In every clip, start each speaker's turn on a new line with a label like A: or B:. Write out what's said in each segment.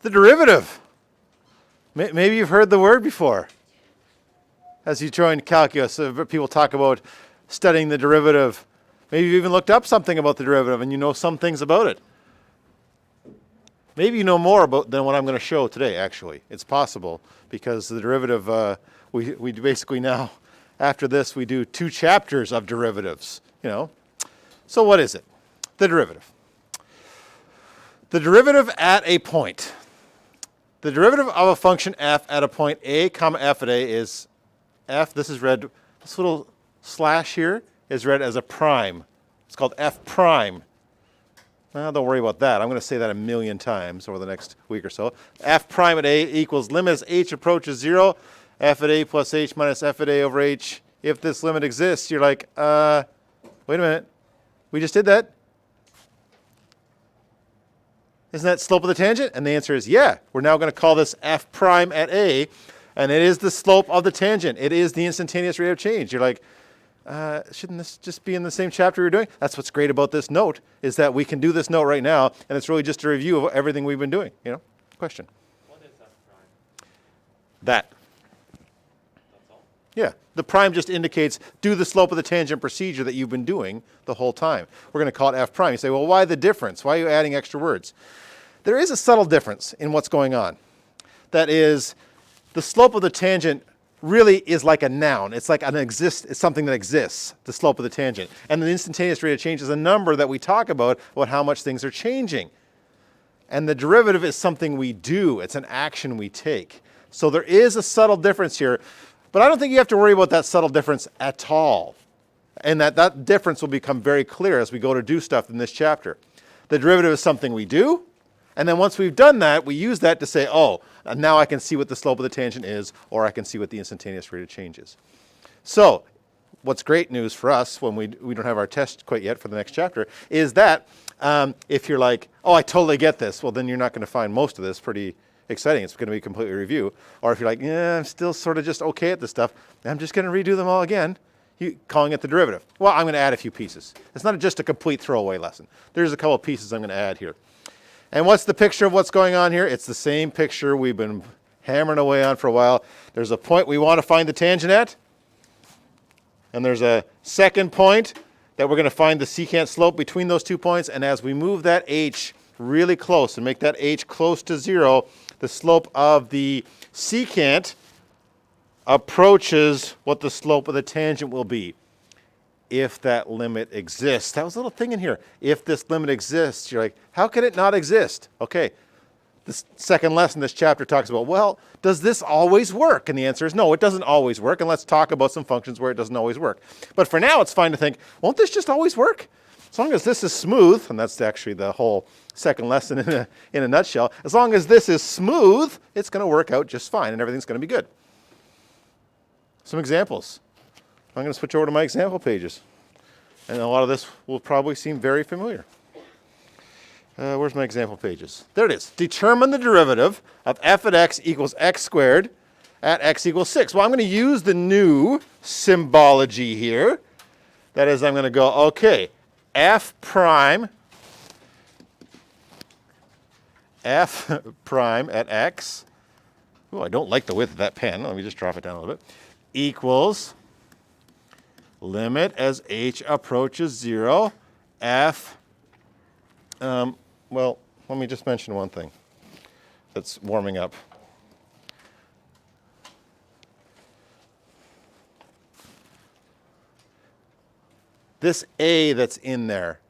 A: The derivative. Maybe you've heard the word before. As you join calculus, people talk about studying the derivative. Maybe you've even looked up something about the derivative and you know some things about it. Maybe you know more about than what I'm going to show today, actually. It's possible, because the derivative, we basically now, after this, we do 2 chapters of derivatives, you know. So what is it? The derivative. The derivative at a point. The derivative of a function f at a point a comma f at a is f, this is read, this little slash here is read as a prime. It's called f prime. Well, don't worry about that. I'm going to say that a million times over the next week or so. F prime at a equals limit as h approaches 0, f at a plus h minus f at a over h. If this limit exists, you're like, wait a minute. We just did that. Isn't that slope of the tangent? And the answer is yeah. We're now going to call this f prime at a, and it is the slope of the tangent. It is the instantaneous rate of change. You're like, shouldn't this just be in the same chapter you're doing? That's what's great about this note, is that we can do this note right now, and it's really just a review of everything we've been doing. You know? Question?
B: What is f prime?
A: That.
B: That's all?
A: Yeah. The prime just indicates do the slope of the tangent procedure that you've been doing the whole time. We're going to call it f prime. You say, well, why the difference? Why are you adding extra words? There is a subtle difference in what's going on. That is, the slope of the tangent really is like a noun. It's like it's something that exists, the slope of the tangent. And the instantaneous rate of change is a number that we talk about how much things are changing. And the derivative is something we do. It's an action we take. So there is a subtle difference here, but I don't think you have to worry about that subtle difference at all. And that difference will become very clear as we go to do stuff in this chapter. The derivative is something we do, and then once we've done that, we use that to say, oh, now I can see what the slope of the tangent is, or I can see what the instantaneous rate of change is. So what's great news for us when we don't have our test quite yet for the next chapter is that if you're like, oh, I totally get this, well, then you're not going to find most of this pretty exciting. It's going to be completely review. Or if you're like, yeah, I'm still sort of just okay at this stuff, I'm just going to redo them all again, calling it the derivative. Well, I'm going to add a few pieces. It's not just a complete throwaway lesson. There's a couple of pieces I'm going to add here. And what's the picture of what's going on here? It's the same picture we've been hammering away on for a while. There's a point we want to find the tangent at. And there's a second point that we're going to find the secant slope between those 2 points. And as we move that h really close and make that h close to 0, the slope of the secant approaches what the slope of the tangent will be, if that limit exists. That was a little thing in here. If this limit exists, you're like, how can it not exist? Okay, this second lesson, this chapter talks about, well, does this always work? And the answer is no, it doesn't always work. And let's talk about some functions where it doesn't always work. But for now, it's fine to think, won't this just always work? As long as this is smooth, and that's actually the whole second lesson in a nutshell, as long as this is smooth, it's going to work out just fine and everything's going to be good. Some examples. I'm going to switch over to my example pages. And a lot of this will probably seem very familiar. Where's my example pages? There it is. Determine the derivative of f at x equals x squared at x equals 6. Well, I'm going to use the new symbology here. That is, I'm going to go, okay, f prime at x. Oh, I don't like the width of that pen. Let me just drop it down a little bit. Equals limit as h approaches 0, f, well, let me just mention one thing that's warming up. This a that's in there,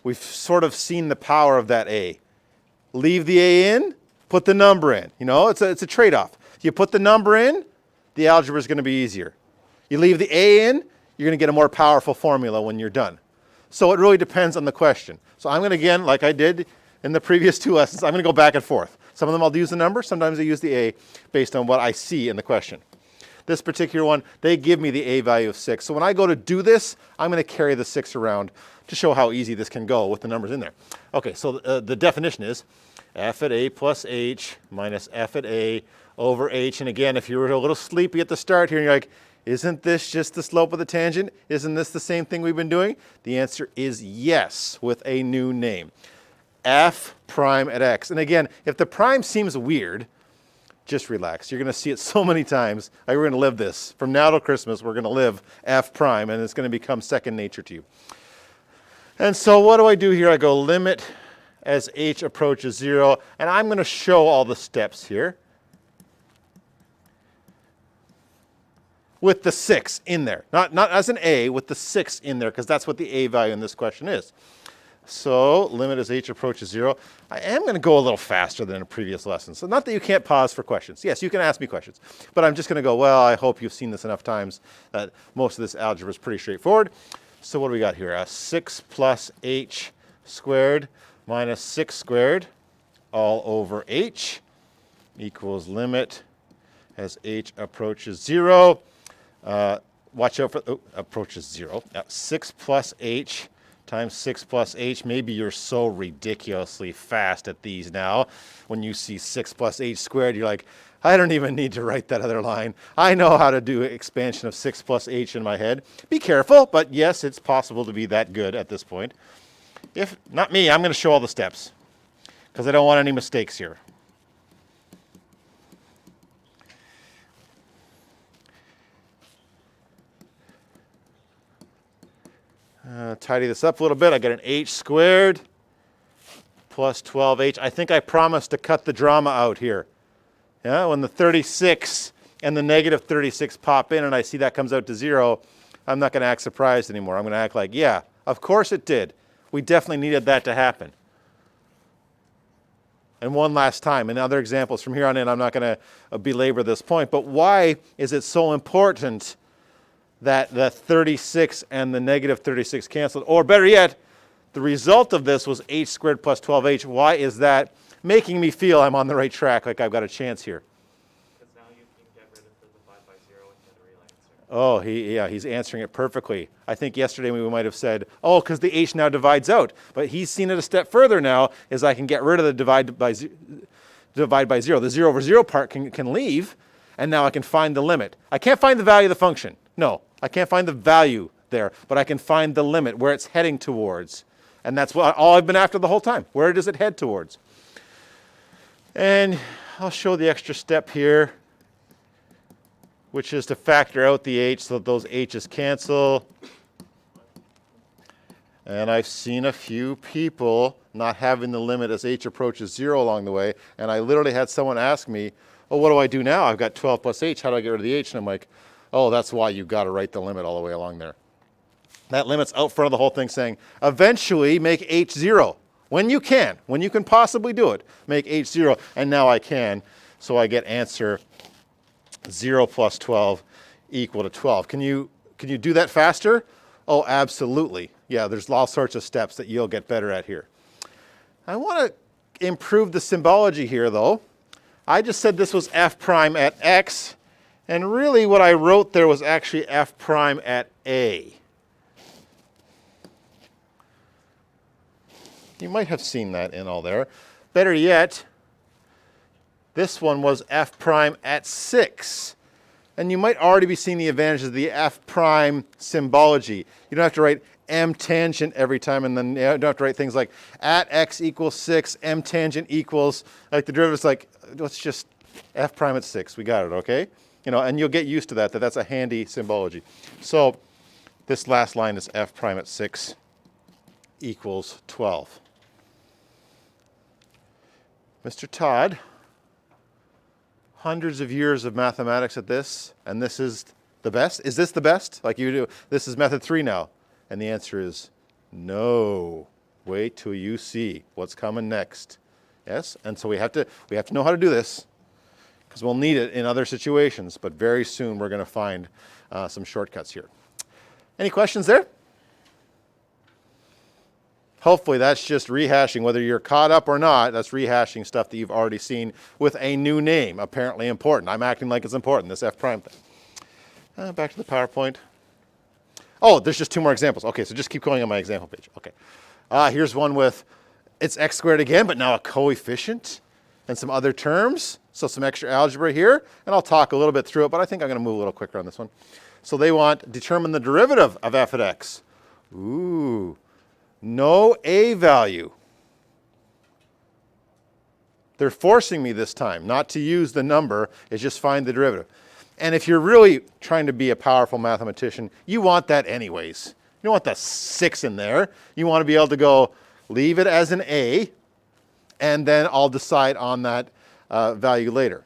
A: we've sort of seen the power of that a. Leave the a in, put the number in. You know, it's a trade-off. You put the number in, the algebra is going to be easier. You leave the a in, you're going to get a more powerful formula when you're done. So it really depends on the question. So I'm going to, again, like I did in the previous 2 lessons, I'm going to go back and forth. Some of them I'll use the number, sometimes I use the a based on what I see in the question. This particular one, they give me the a value of 6. So when I go to do this, I'm going to carry the 6 around to show how easy this can go with the numbers in there. Okay, so the definition is f at a plus h minus f at a over h. And again, if you were a little sleepy at the start here, and you're like, isn't this just the slope of the tangent? Isn't this the same thing we've been doing? The answer is yes, with a new name. f prime at x. And again, if the prime seems weird, just relax. You're going to see it so many times. We're going to live this. From now till Christmas, we're going to live f prime, and it's going to become second nature to you. And so what do I do here? I go limit as h approaches 0, and I'm going to show all the steps here with the 6 in there. Not as an a, with the 6 in there, because that's what the a value in this question is. So limit as h approaches 0. I am going to go a little faster than in previous lessons. So not that you can't pause for questions. Yes, you can ask me questions. But I'm just going to go, well, I hope you've seen this enough times that most of this algebra is pretty straightforward. So what do we got here? 6 plus h squared minus 6 squared all over h equals limit as h approaches 0. Watch out for, approaches 0. 6 plus h times 6 plus h. Maybe you're so ridiculously fast at these now. When you see 6 plus h squared, you're like, I don't even need to write that other line. I know how to do expansion of 6 plus h in my head. Be careful, but yes, it's possible to be that good at this point. If not me, I'm going to show all the steps because I don't want any mistakes here. Tidy this up a little bit. I get an h squared plus 12h. I think I promised to cut the drama out here. Yeah, when the 36 and the negative 36 pop in and I see that comes out to 0, I'm not going to act surprised anymore. I'm going to act like, yeah, of course it did. We definitely needed that to happen. And one last time, in other examples from here on in, I'm not going to belabor this point, but why is it so important that the 36 and the negative 36 canceled? Or better yet, the result of this was h squared plus 12h. Why is that making me feel I'm on the right track, like I've got a chance here?
B: Because now you can get rid of the divide by 0 and get a real answer.
A: Oh, he's answering it perfectly. I think yesterday we might have said, oh, because the h now divides out. But he's seen it a step further now, is I can get rid of the divide by 0. The 0 over 0 part can leave, and now I can find the limit. I can't find the value of the function. No, I can't find the value there, but I can find the limit, where it's heading towards. And that's all I've been after the whole time. Where does it head towards? And I'll show the extra step here, which is to factor out the h so that those h's cancel. And I've seen a few people not having the limit as h approaches 0 along the way. And I literally had someone ask me, oh, what do I do now? I've got 12 plus h. How do I get rid of the h? And I'm like, oh, that's why you've got to write the limit all the way along there. That limit's out front of the whole thing saying, eventually make h 0. When you can possibly do it, make h 0. And now I can. So I get answer 0 plus 12 equal to 12. Can you do that faster? Oh, absolutely. Yeah, there's all sorts of steps that you'll get better at here. I want to improve the symbology here, though. I just said this was f prime at x. And really what I wrote there was actually f prime at a. You might have seen that in all there. Better yet, this one was f prime at 6. And you might already be seeing the advantages of the f prime symbology. You don't have to write m tangent every time, and then you don't have to write things like at x equals 6, m tangent equals, like the derivative's like, let's just f prime at 6. We got it, okay? And you'll get used to that that's a handy symbology. So this last line is f prime at 6 equals 12. Mr. Todd, hundreds of years of mathematics at this, and this is the best? Is this the best? Like you do, this is method 3 now. And the answer is no. Wait till you see what's coming next. Yes? And so we have to know how to do this, because we'll need it in other situations, but very soon we're going to find some shortcuts here. Any questions there? Hopefully that's just rehashing, whether you're caught up or not, that's rehashing stuff that you've already seen with a new name, apparently important. I'm acting like it's important, this f prime thing. Back to the PowerPoint. Oh, there's just 2 more examples. Okay, so just keep going on my example page. Okay. Here's one with, it's x squared again, but now a coefficient and some other terms. So some extra algebra here, and I'll talk a little bit through it, but I think I'm going to move a little quicker on this one. So they want determine the derivative of f at x. Ooh, no a value. They're forcing me this time not to use the number, it's just find the derivative. And if you're really trying to be a powerful mathematician, you want that anyways. You don't want the 6 in there. You want to be able to go leave it as an a, and then I'll decide on that value later.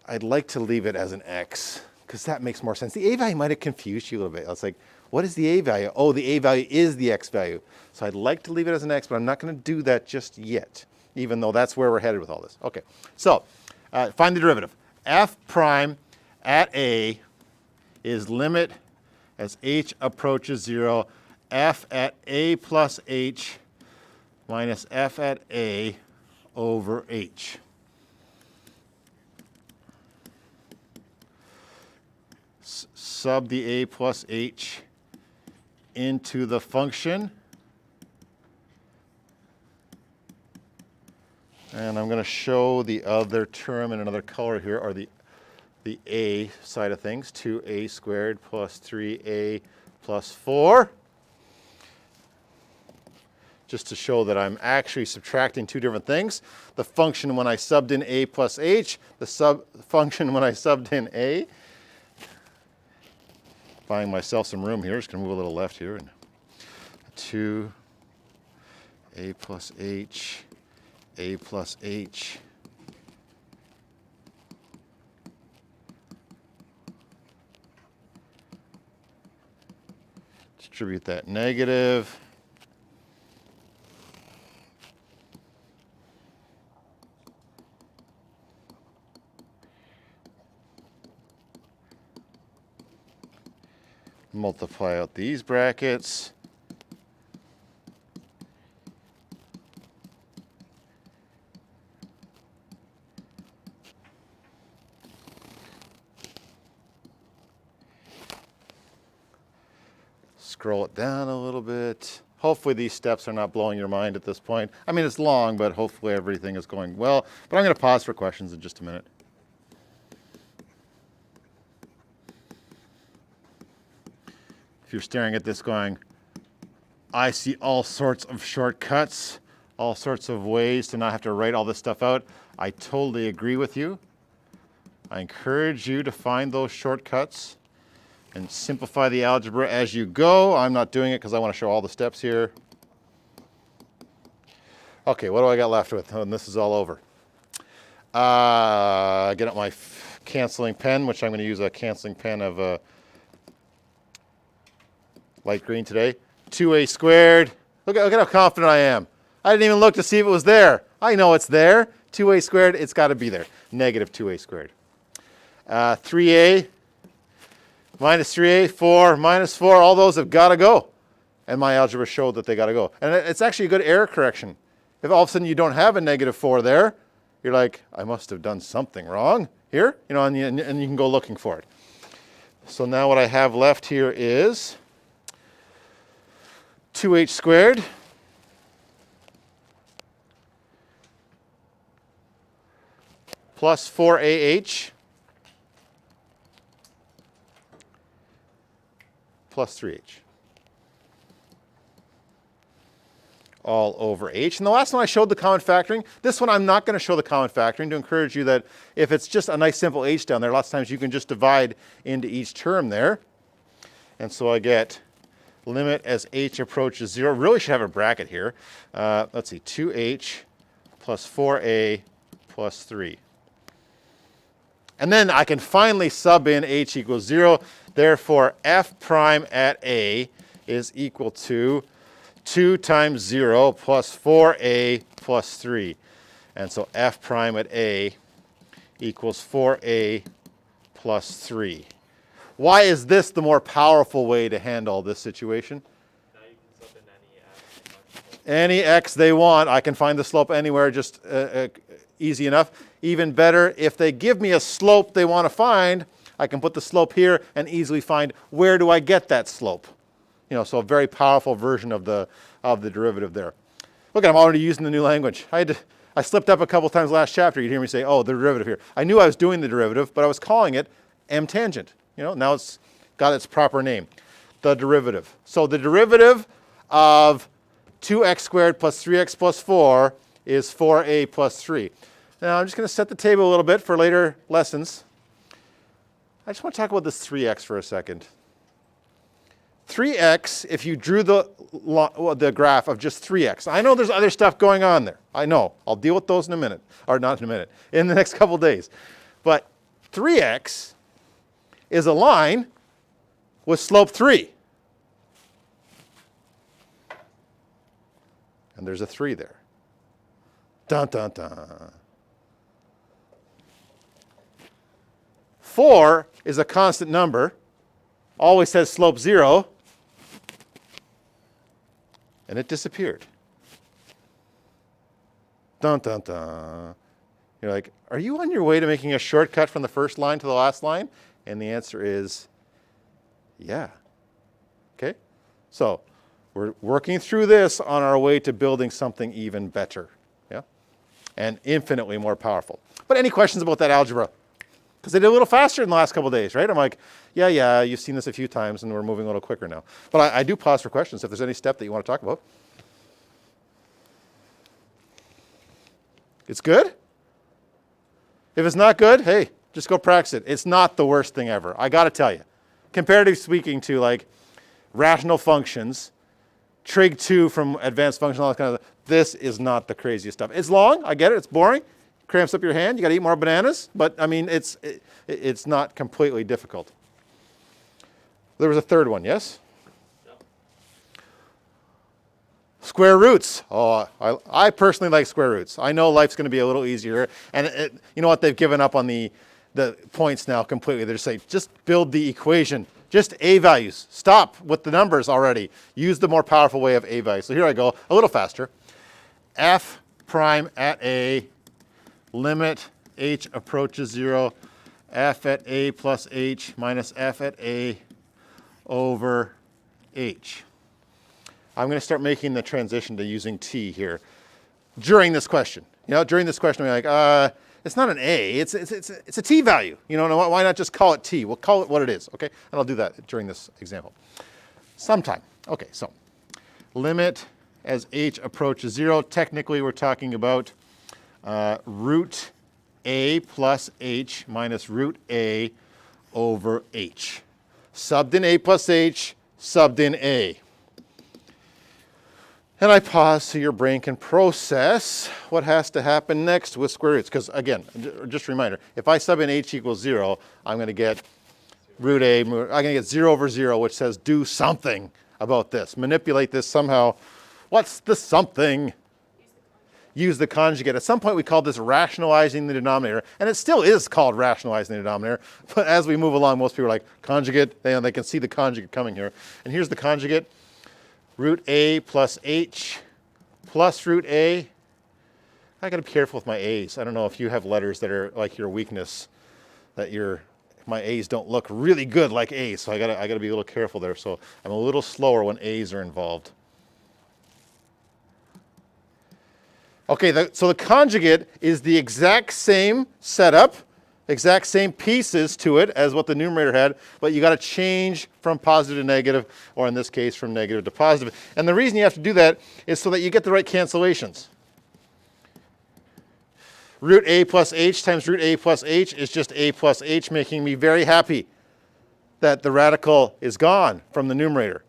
A: I'd like to leave it as an x, because that makes more sense. The a value might have confused you a little bit. I was like, what is the a value? Oh, the a value is the x value. So I'd like to leave it as an x, but I'm not going to do that just yet, even though that's where we're headed with all this. Okay, so find the derivative. F prime at a is limit as h approaches 0, f at a plus h minus f at a over h. Sub the a plus h into the function. And I'm going to show the other term in another color here, or the a side of things. 2a squared plus 3a plus 4. Just to show that I'm actually subtracting two different things. The function when I subbed in a plus h, the function when I subbed in a. Buying myself some room here, just going to move a little left here. And 2 a plus h, a plus h. Distribute that negative. Multiply out these brackets. Scroll it down a little bit. Hopefully these steps are not blowing your mind at this point. I mean, it's long, but hopefully everything is going well. But I'm going to pause for questions in just a minute. If you're staring at this going, I see all sorts of shortcuts, all sorts of ways to not have to write all this stuff out, I totally agree with you. I encourage you to find those shortcuts and simplify the algebra as you go. I'm not doing it because I want to show all the steps here. Okay, what do I got left with? And this is all over. Get out my canceling pen, which I'm going to use a canceling pen of light green today. 2a squared. Look at how confident I am. I didn't even look to see if it was there. I know it's there. 2a squared, it's got to be there. Negative 2a squared. 3a minus 3a, 4 minus 4, all those have got to go. And my algebra showed that they got to go. And it's actually a good error correction. If all of a sudden you don't have a negative 4 there, you're like, I must have done something wrong here, you know, and you can go looking for it. So now what I have left here is 2h squared plus 4ah plus 3h all over h. And the last one I showed the common factoring. This one I'm not going to show the common factoring to encourage you that if it's just a nice simple h down there, lots of times you can just divide into each term there. And so I get limit as h approaches 0. Really should have a bracket here. Let's see, 2h plus 4a plus 3. And then I can finally sub in h equals 0. Therefore, f prime at a is equal to 2 times 0 plus 4a plus 3. And so f prime at a equals 4a plus 3. Why is this the more powerful way to handle this situation?
B: Now you can sub in
A: Any x they want. I can find the slope anywhere, just easy enough. Even better, if they give me a slope they want to find, I can put the slope here and easily find where do I get that slope. You know, so a very powerful version of the derivative there. Look, I'm already using the new language. I slipped up a couple times last chapter. You'd hear me say, oh, the derivative here. I knew I was doing the derivative, but I was calling it m tangent. You know, now it's got its proper name, the derivative. So the derivative of 2x squared plus 3x plus 4 is 4a plus 3. Now I'm just going to set the table a little bit for later lessons. I just want to talk about this 3x for a second. 3x, if you drew the graph of just 3x. I know there's other stuff going on there. I know. I'll deal with those in a minute. Or not in a minute. In the next couple days. But 3x is a line with slope 3. And there's a 3 there. Dun, dun, dun. 4 is a constant number. Always has slope 0. And it disappeared. Dun, dun, dun. You're like, are you on your way to making a shortcut from the first line to the last line? And the answer is, yeah. Okay? So, we're working through this on our way to building something even better. Yeah? And infinitely more powerful. But any questions about that algebra? Because they did a little faster in the last couple of days, right? I'm like, yeah, you've seen this a few times and we're moving a little quicker now. But I do pause for questions if there's any step that you want to talk about. It's good? If it's not good, hey, just go practice it. It's not the worst thing ever. I got to tell you. Comparatively speaking to like rational functions, trig 2 from advanced functions, all that kind of stuff, this is not the craziest stuff. It's long, I get it, it's boring. Cramps up your hand, you got to eat more bananas, but I mean, it's not completely difficult. There was a third one, yes?
B: Yep.
A: Square roots. Oh, I personally like square roots. I know life's going to be a little easier, and you know what? They've given up on the points now completely. They're just saying, just build the equation. Just a values. Stop with the numbers already. Use the more powerful way of a values. So here I go, a little faster. F prime at a, limit h approaches 0, f at a plus h minus f at a over h. I'm going to start making the transition to using t here during this question. You know, during this question, we're like, it's not an a, it's a t value. You know, why not just call it t? We'll call it what it is, okay? And I'll do that during this example. Sometime. Okay, so limit as h approaches 0. Technically, we're talking about root a plus h minus root a over h. Subbed in a plus h, subbed in a. And I pause so your brain can process what has to happen next with square roots. Because again, just a reminder, if I sub in h equals 0, I'm going to get root a, I'm going to get 0 over 0, which says do something about this. Manipulate this somehow. What's the something? Use the conjugate. At some point we called this rationalizing the denominator, and it still is called rationalizing the denominator, but as we move along, most people are like, conjugate, they can see the conjugate coming here. And here's the conjugate, root a plus h plus root a. I gotta be careful with my a's. I don't know if you have letters that are like your weakness, that my a's don't look really good like a's, so I gotta be a little careful there. So I'm a little slower when a's are involved. Okay, so the conjugate is the exact same setup, exact same pieces to it as what the numerator had, but you got to change from positive to negative, or in this case, from negative to positive. And the reason you have to do that is so that you get the right cancellations. Root a plus h times root a plus h is just a plus h, making me very happy that the radical is gone from the numerator.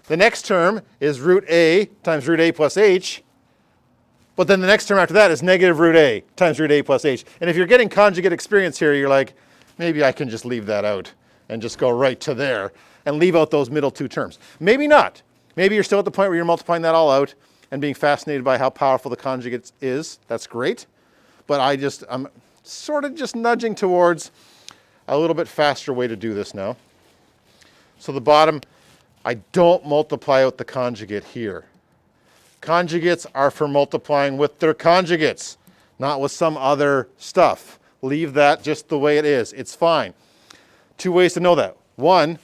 A: The next term is root a times root a plus h. But then the next term after that is negative root a times root a plus h. And if you're getting conjugate experience here, you're like, maybe I can just leave that out and just go right to there and leave out those middle two terms. Maybe not. Maybe you're still at the point where you're multiplying that all out and being fascinated by how powerful the conjugate is. That's great. But I'm sort of just nudging towards a little bit faster way to do this now. So the bottom, I don't multiply out the conjugate here. Conjugates are for multiplying with their conjugates, not with some other stuff. Leave that just the way it is. It's fine. Two ways to know that. One,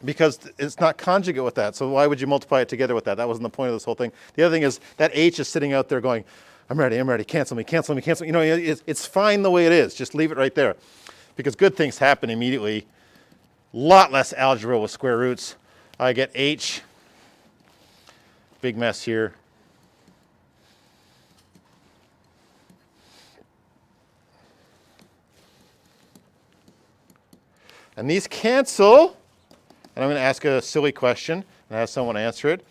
A: because it's not conjugate with that, so why would you multiply it together with that? That wasn't the point of this whole thing. The other thing is that h is sitting out there going, I'm ready, cancel me. You know, it's fine the way it is. Just leave it right there. Because good things happen immediately. Lot less algebra with square roots. I get h. Big mess here. And these cancel. And I'm going to ask a silly question and have someone answer it.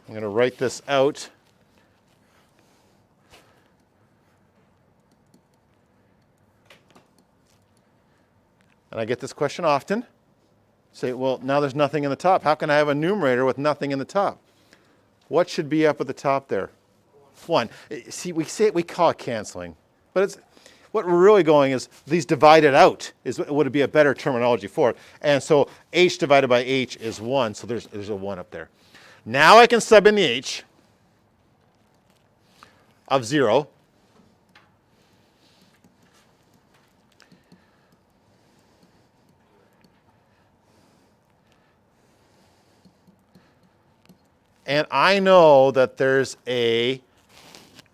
A: I'm going to write this out. And I get this question often. Say, well, now there's nothing in the top. How can I have a numerator with nothing in the top? What should be up at the top there? 1. See, we call it canceling, but it's what we're really going is these divided out would be a better terminology for it. And so h divided by h is 1, so there's a 1 up there. Now I can sub in the h of 0. And I know that there's a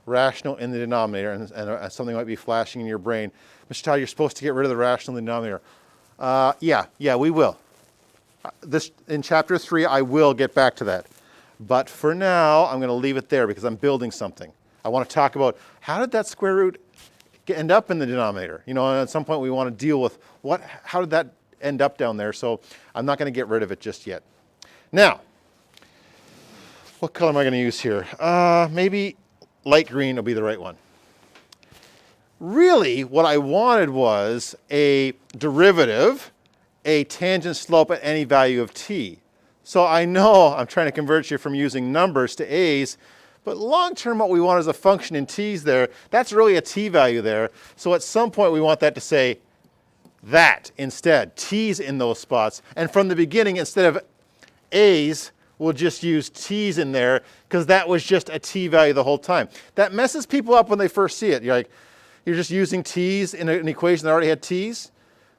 A: rational in the denominator, and something might be flashing in your brain. Mr. Todd, you're supposed to get rid of the rational in the denominator. Yeah, we will. In chapter 3, I will get back to that. But for now, I'm going to leave it there because I'm building something. I want to talk about how did that square root end up in the denominator? You know, and at some point we want to deal with how did that end up down there? So I'm not going to get rid of it just yet. Now, what color am I going to use here? Maybe light green will be the right one. Really, what I wanted was a derivative, a tangent slope at any value of t. So I know I'm trying to convert you from using numbers to a's, but long term what we want is a function in t's there. That's really a t value there. So at some point we want that to say that instead, t's in those spots. And from the beginning, instead of a's, we'll just use t's in there because that was just a t value the whole time. That messes people up when they first see it. You're just using t's in an equation that already had t's.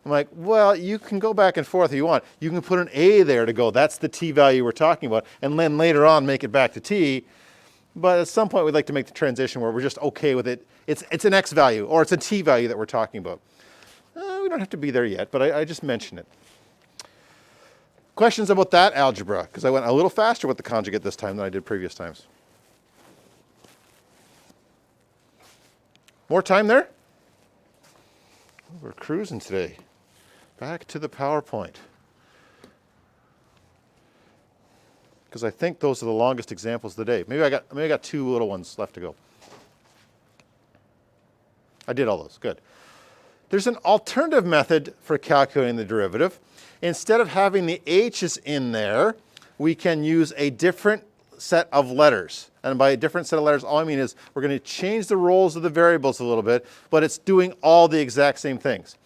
A: I'm like, well, you can go back and forth if you want. You can put an a there to go, that's the t value we're talking about, and then later on make it back to t. But at some point we'd like to make the transition where we're just okay with it. It's an x value or it's a t value that we're talking about. We don't have to be there yet, but I just mention it. Questions about that algebra? Because I went a little faster with the conjugate this time than I did previous times. More time there? We're cruising today. Back to the PowerPoint. Because I think those are the longest examples of the day. Maybe I got 2 little ones left to go. I did all those, good. There's an alternative method for calculating the derivative. Instead of having the h's in there, we can use a different set of letters. And by a different set of letters, all I mean is we're going to change the roles of the variables a little bit, but it's doing all the exact same things.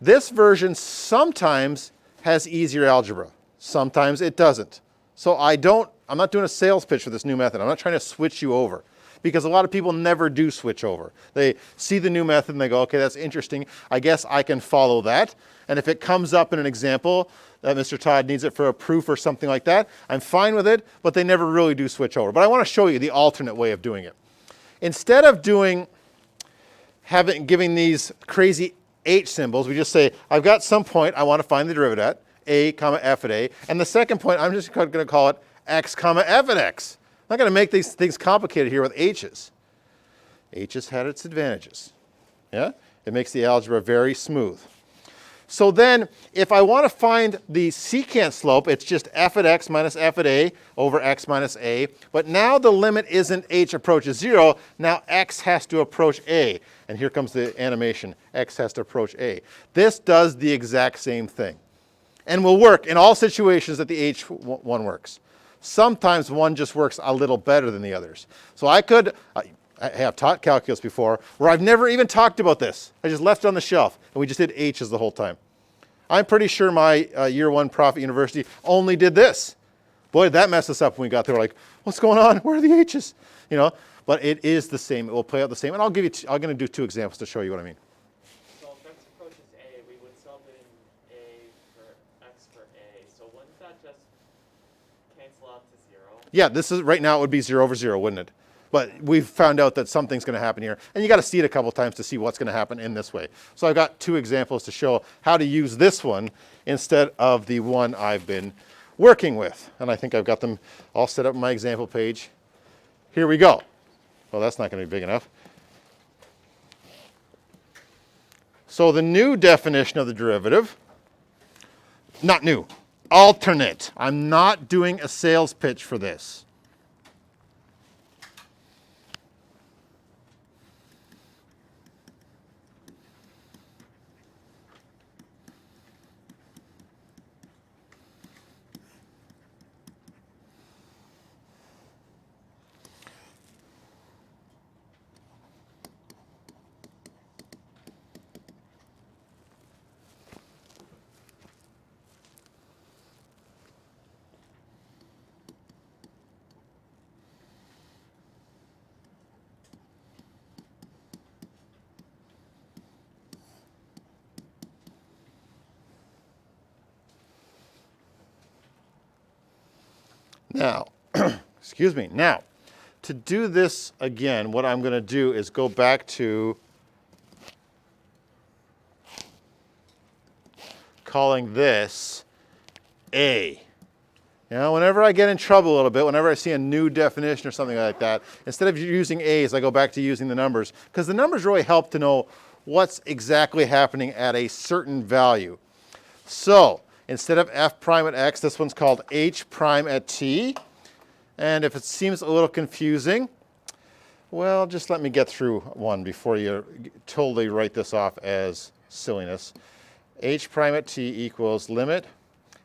A: This version sometimes has easier algebra. Sometimes it doesn't. So I'm not doing a sales pitch for this new method. I'm not trying to switch you over. Because a lot of people never do switch over. They see the new method and they go, okay, that's interesting. I guess I can follow that. And if it comes up in an example that Mr. Todd needs it for a proof or something like that, I'm fine with it, but they never really do switch over. But I want to show you the alternate way of doing it. Instead of giving these crazy h symbols, we just say, I've got some point I want to find the derivative at, a comma f at a. And the second point, I'm just going to call it x comma f at x. I'm not going to make these things complicated here with h's. H's had its advantages. Yeah? It makes the algebra very smooth. So then, if I want to find the secant slope, it's just f at x minus f at a over x minus a. But now the limit isn't h approaches 0. Now x has to approach a. And here comes the animation. X has to approach a. This does the exact same thing. And will work in all situations that the h one works. Sometimes one just works a little better than the others. So I have taught calculus before where I've never even talked about this. I just left it on the shelf and we just did h's the whole time. I'm pretty sure my year 1 prof at university only did this. Boy, did that mess us up when we got there. We're like, what's going on? Where are the h's? You know, but it is the same. It will play out the same. And I'm going to do 2 examples to show you what I mean.
B: So if x approaches a, we would sub in a for x for a. So wouldn't that just cancel out to 0?
A: Yeah, this is right now it would be 0 over 0, wouldn't it? But we've found out that something's going to happen here. And you got to see it a couple times to see what's going to happen in this way. So I've got 2 examples to show how to use this one instead of the one I've been working with. And I think I've got them all set up on my example page. Here we go. Well, that's not going to be big enough. So the new definition of the derivative, not new, alternate. I'm not doing a sales pitch for this. Now, excuse me, now, to do this again, what I'm going to do is go back to calling this A. Now, whenever I get in trouble a little bit, whenever I see a new definition or something like that, instead of using A's, I go back to using the numbers, because the numbers really help to know what's exactly happening at a certain value. So, instead of f prime at x, this one's called h prime at t. And if it seems a little confusing, well, just let me get through one before you totally write this off as silliness. H prime at t equals limit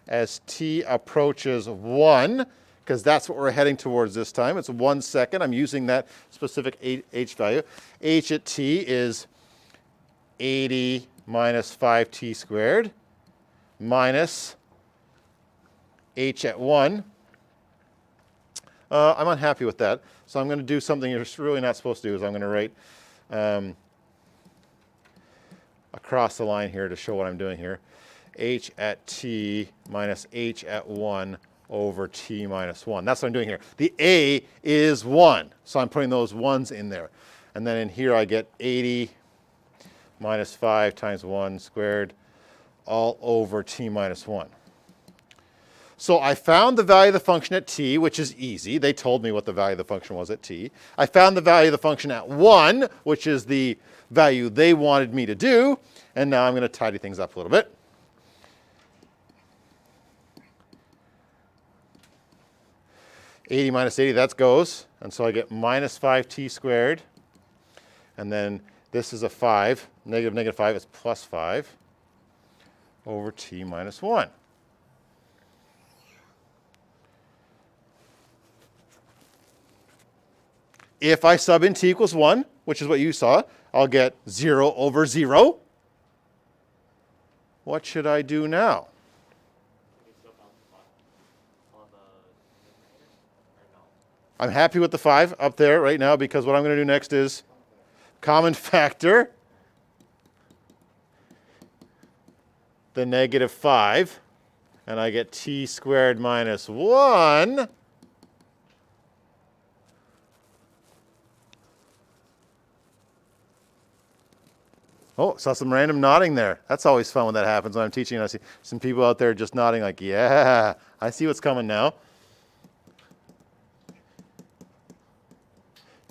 A: as t approaches 1, because that's what we're heading towards this time. It's 1 second. I'm using that specific h value. H at t is 80 minus 5t squared minus h at 1. I'm unhappy with that, so I'm going to do something you're really not supposed to do. Is I'm going to write across the line here to show what I'm doing here. H at t minus h at 1 over t minus 1. That's what I'm doing here. The a is 1, so I'm putting those 1s in there. And then in here I get 80 minus 5 times 1 squared all over t minus 1. So I found the value of the function at t, which is easy. They told me what the value of the function was at t. I found the value of the function at 1, which is the value they wanted me to do. And now I'm going to tidy things up a little bit. $80 minus 80, that goes. And so I get minus 5t squared. And then this is a 5. Negative 5 is plus 5 over t minus 1. If I sub in t equals 1, which is what you saw, I'll get 0 over 0. What should I do now? I'm happy with the 5 up there right now, because what I'm going to do next is common factor the negative 5, and I get t squared minus 1. Oh, saw some random nodding there. That's always fun when that happens when I'm teaching. I see some people out there just nodding like, yeah, I see what's coming now.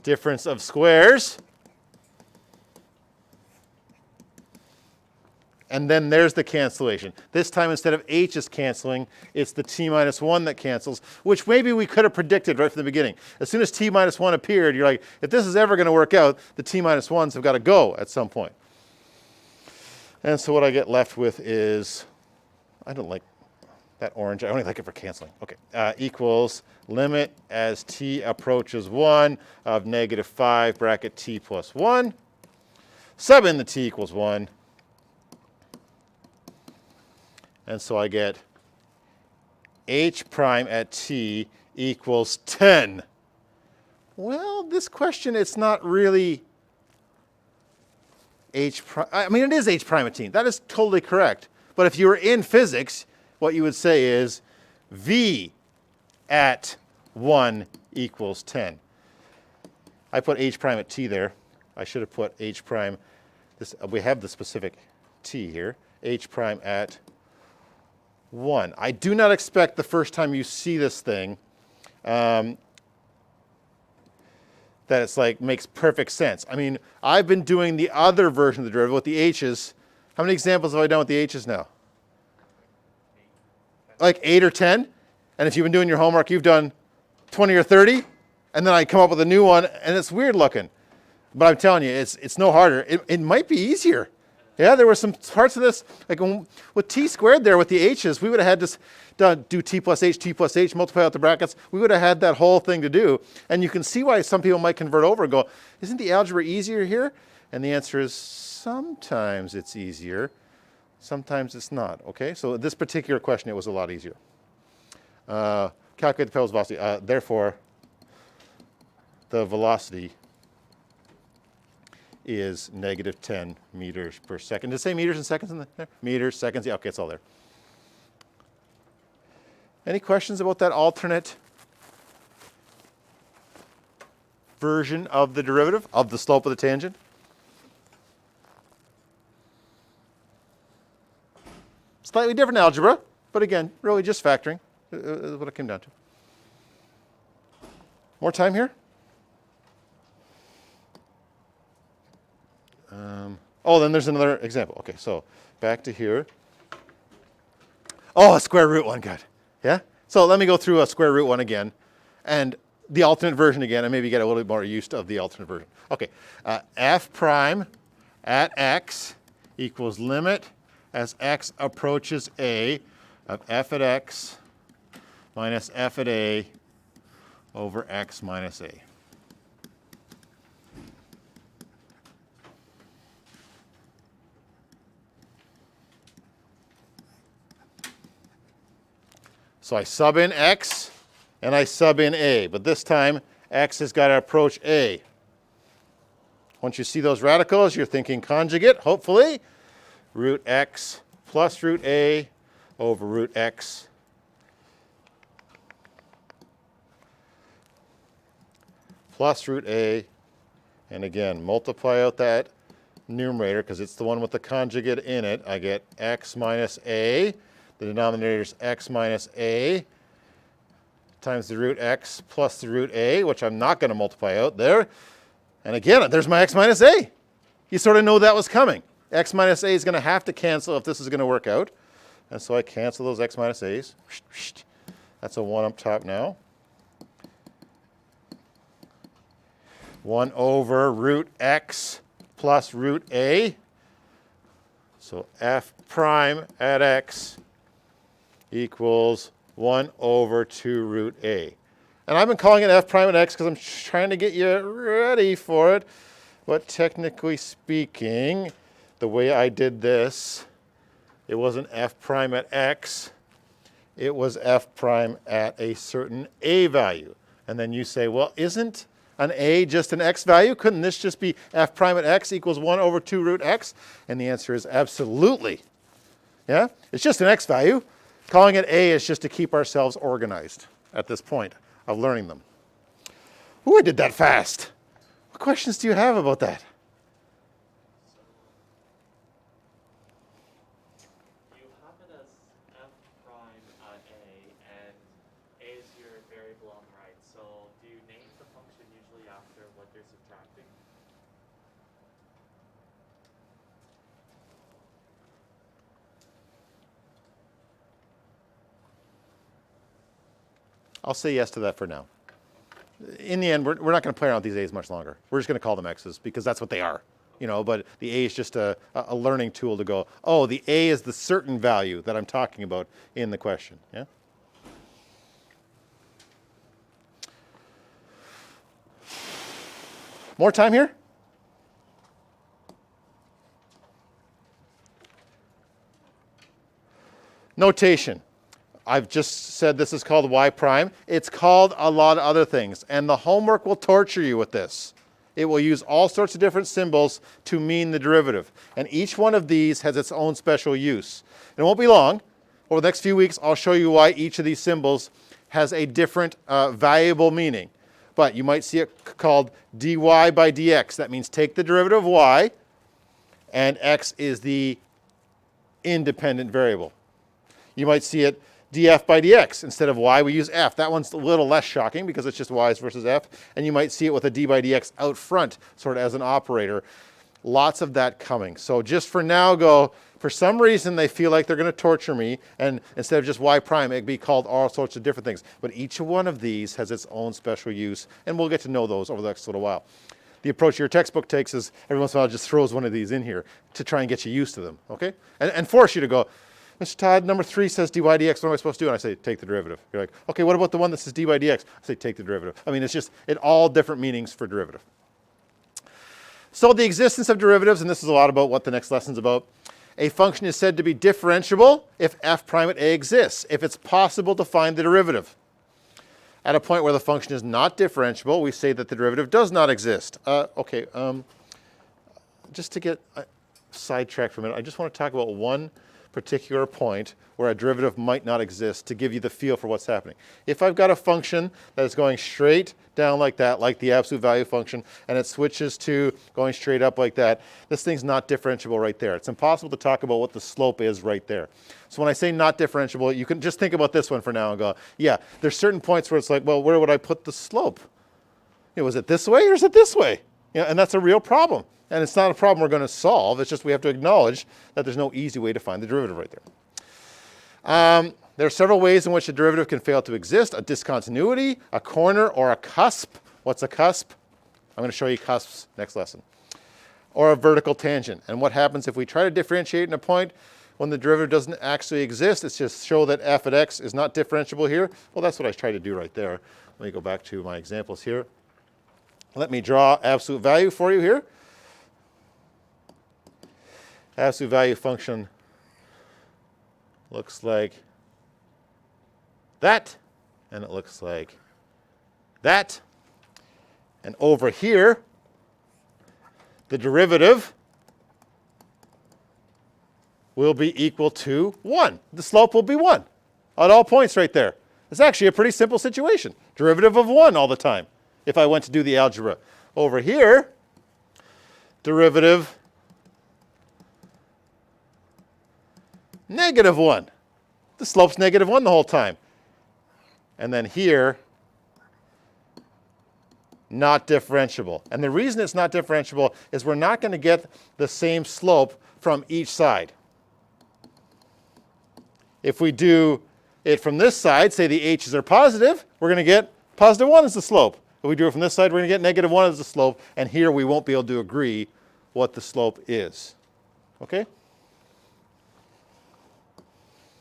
A: Difference of squares. And then there's the cancellation. This time, instead of h is canceling, it's the t minus 1 that cancels, which maybe we could have predicted right from the beginning. As soon as t minus 1 appeared, you're like, if this is ever going to work out, the t minus 1s have got to go at some point. And so what I get left with is, I don't like that orange. I only like it for canceling. Okay, equals limit as t approaches 1 of negative 5 bracket t plus 1. Sub in the t equals 1. And so I get h prime at t equals 10. Well, this question, it's not really h prime. I mean, it is h prime at t. That is totally correct. But if you were in physics, what you would say is v at 1 equals 10. I put h prime at t there. I should have put h prime. This, we have the specific t here. H prime at 1. I do not expect the first time you see this thing that it's like makes perfect sense. I mean, I've been doing the other version of the derivative with the h's How many examples have I done with the h's now? Like 8 or 10? And if you've been doing your homework, you've done 20 or 30, and then I come up with a new one, and it's weird looking. But I'm telling you, it's no harder. It might be easier. Yeah, there were some parts of this, like with t squared there with the h's, we would have had to do t plus h, multiply out the brackets. We would have had that whole thing to do. And you can see why some people might convert over and go, isn't the algebra easier here? And the answer is sometimes it's easier, sometimes it's not. Okay, so this particular question, it was a lot easier. Calculate the pedal's velocity. Therefore, the velocity is negative 10 meters per second. Did it say meters and seconds in there? Meters, seconds, yeah, okay, it's all there. Any questions about that alternate version of the derivative, of the slope of the tangent? Slightly different algebra, but again, really just factoring is what it came down to. More time here? Oh, then there's another example. Okay, so back to here. Oh, a square root one, good. Yeah? So let me go through a square root one again, and the alternate version again, and maybe get a little bit more used of the alternate version. Okay, f prime at x equals limit as x approaches a of f at x minus f at a over x minus a. So I sub in x and I sub in a, but this time x has got to approach a. Once you see those radicals, you're thinking conjugate, hopefully. Root x plus root a over root x plus root a, and again, multiply out that numerator because it's the one with the conjugate in it. I get x minus a. The denominator is x minus a times the root x plus the root a, which I'm not going to multiply out there. And again, there's my x minus a. You sort of know that was coming. X minus a is going to have to cancel if this is going to work out. And so I cancel those x minus a's. That's a 1 up top now. 1 over root x plus root a. So f prime at x equals 1 over 2 root a. And I've been calling it f prime at x because I'm trying to get you ready for it. But technically speaking, the way I did this, it wasn't f prime at x. It was f prime at a certain a value. And then you say, well, isn't an a just an x value? Couldn't this just be f prime at x equals 1 over 2 root x? And the answer is absolutely. Yeah? It's just an x value. Calling it a is just to keep ourselves organized at this point of learning them. Ooh, I did that fast. What questions do you have about that?
B: You have it as f prime at a, and a is your variable on the right. So do you name the function usually after what you're subtracting?
A: I'll say yes to that for now. In the end, we're not going to play around with these a's much longer. We're just going to call them x's because that's what they are. You know, but the a is just a learning tool to go, oh, the a is the certain value that I'm talking about in the question. Yeah? More time here? Notation. I've just said this is called y prime. It's called a lot of other things, and the homework will torture you with this. It will use all sorts of different symbols to mean the derivative, and each one of these has its own special use. And it won't be long. Over the next few weeks, I'll show you why each of these symbols has a different valuable meaning. But you might see it called dy by dx. That means take the derivative of y, and x is the independent variable. You might see it df by dx. Instead of y, we use f. That one's a little less shocking because it's just y's versus f. And you might see it with a d by dx out front, sort of as an operator. Lots of that coming. So just for now, go For some reason, they feel like they're going to torture me, and instead of just y prime, it'd be called all sorts of different things. But each one of these has its own special use, and we'll get to know those over the next little while. The approach your textbook takes is every once in a while it just throws one of these in here to try and get you used to them, okay? And force you to go, Mr. Todd, number 3 says dy dx, what am I supposed to do? And I say, take the derivative. You're like, okay, what about the one that says dy dx? I say, take the derivative. I mean, it's just, all different meanings for derivative. So the existence of derivatives, and this is a lot about what the next lesson's about. A function is said to be differentiable if f prime at a exists, if it's possible to find the derivative. At a point where the function is not differentiable, we say that the derivative does not exist. Just to get sidetracked for a minute, I just want to talk about one particular point where a derivative might not exist to give you the feel for what's happening. If I've got a function that is going straight down like that, like the absolute value function, and it switches to going straight up like that, this thing's not differentiable right there. It's impossible to talk about what the slope is right there. So when I say not differentiable, you can just think about this one for now and go, yeah, there's certain points where it's like, well, where would I put the slope? Was it this way or is it this way? And that's a real problem. And it's not a problem we're going to solve. It's just we have to acknowledge that there's no easy way to find the derivative right there. There are several ways in which a derivative can fail to exist. A discontinuity, a corner, or a cusp. What's a cusp? I'm going to show you cusps next lesson. Or a vertical tangent. And what happens if we try to differentiate in a point when the derivative doesn't actually exist? It's just show that f at x is not differentiable here. Well, that's what I tried to do right there. Let me go back to my examples here. Let me draw absolute value for you here. Absolute value function looks like that, and it looks like that. And over here, the derivative will be equal to 1. The slope will be 1 at all points right there. It's actually a pretty simple situation. Derivative of 1 all the time if I went to do the algebra. Over here, derivative -1. The slope's -1 the whole time. And then here, not differentiable. And the reason it's not differentiable is we're not going to get the same slope from each side. If we do it from this side, say the h's are positive, we're going to get +1 as the slope. If we do it from this side, we're going to get -1 as the slope. And here we won't be able to agree what the slope is. Okay?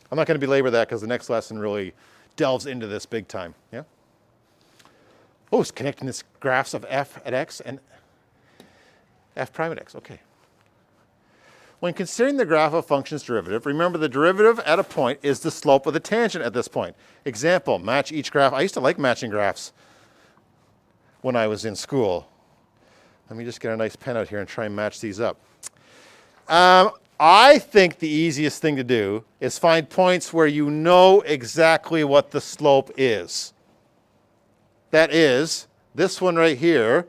A: I'm not going to belabor that because the next lesson really delves into this big time. Yeah? Oh, it's connecting this graphs of f at x and f prime at x. Okay. When considering the graph of function's derivative, remember the derivative at a point is the slope of the tangent at this point. Example, match each graph. I used to like matching graphs when I was in school. Let me just get a nice pen out here and try and match these up. I think the easiest thing to do is find points where you know exactly what the slope is. That is, this one right here,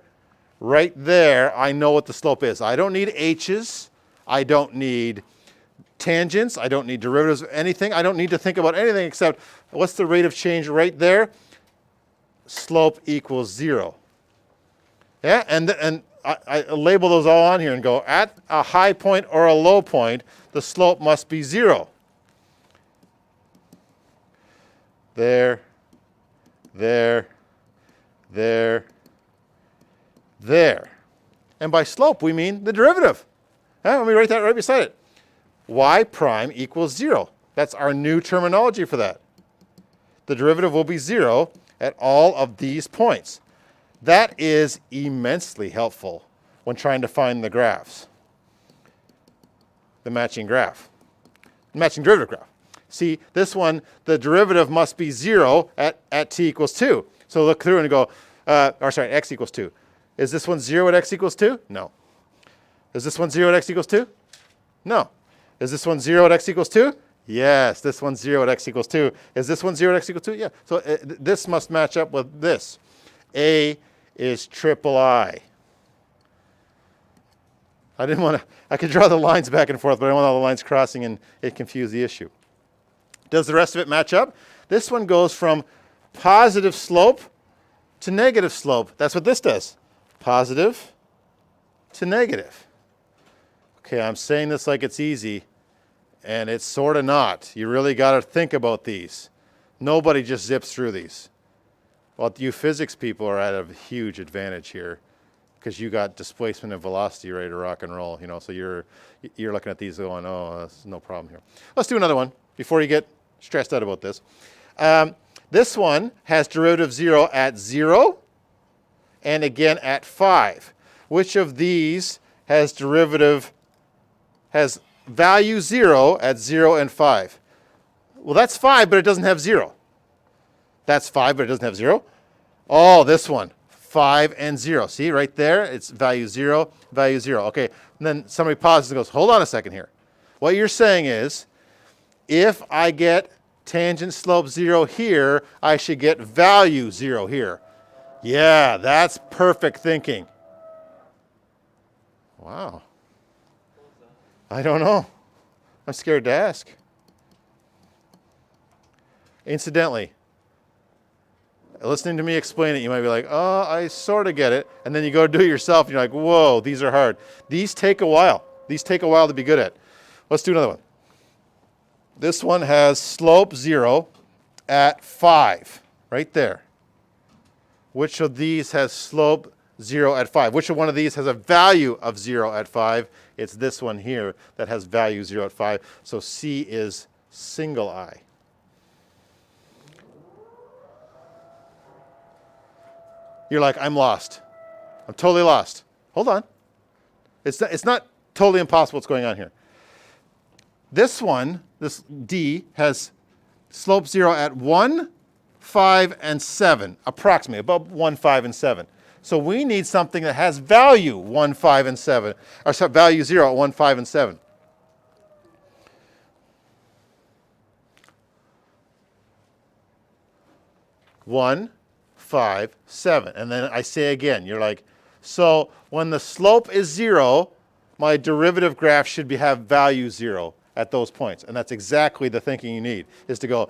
A: right there, I know what the slope is. I don't need h's. I don't need tangents. I don't need derivatives of anything. I don't need to think about anything except what's the rate of change right there? Slope equals 0. Yeah, and I label those all on here and go, at a high point or a low point, the slope must be 0. There, there, there, there. And by slope, we mean the derivative. Let me write that right beside it. Y prime equals 0. That's our new terminology for that. The derivative will be 0 at all of these points. That is immensely helpful when trying to find the graphs, the matching graph, the matching derivative graph. See, this one, the derivative must be 0 at t equals 2. So look through and go, x equals 2. Is this one 0 at x equals 2? No. Is this one 0 at x equals 2? No. Is this one 0 at x equals 2? Yes, this one's 0 at x equals 2. Is this one 0 at x equals 2? Yeah. So this must match up with this. A is triple I. I could draw the lines back and forth, but I don't want all the lines crossing and it confuse the issue. Does the rest of it match up? This one goes from positive slope to negative slope. That's what this does. Positive to negative. Okay, I'm saying this like it's easy. And it's sort of not. You really got to think about these. Nobody just zips through these. Well, you physics people are at a huge advantage here because you got displacement and velocity ready to rock and roll. So you're looking at these going, oh, that's no problem here. Let's do another one before you get stressed out about this. This one has derivative 0 at 0 and again at 5. Which of these has value 0 at 0 and 5? Well, that's 5, but it doesn't have 0. That's 5, but it doesn't have 0. Oh, this one, 5 and 0. See, right there, it's value 0, value 0. Okay, and then somebody pauses and goes, hold on a second here. What you're saying is, if I get tangent slope 0 here, I should get value 0 here. Yeah, that's perfect thinking. Wow. I don't know. I'm scared to ask. Incidentally, listening to me explain it, you might be like, oh, I sort of get it. And then you go do it yourself, and you're like, whoa, these are hard. These take a while. These take a while to be good at. Let's do another one. This one has slope 0 at 5, right there. Which of these has slope 0 at 5? Which one of these has a value of 0 at 5? It's this one here that has value 0 at 5. So C is single I. You're like, I'm lost. I'm totally lost. Hold on. It's not totally impossible what's going on here. This one, this D, has slope 0 at 1, 5, and 7, approximately, about 1, 5, and 7. So we need something that has value 1, 5, and 7, or sorry, value 0 at 1, 5, and 7. One, 5, 7. And then I say again, you're like, so when the slope is 0, my derivative graph should have value 0 at those points. And that's exactly the thinking you need, is to go,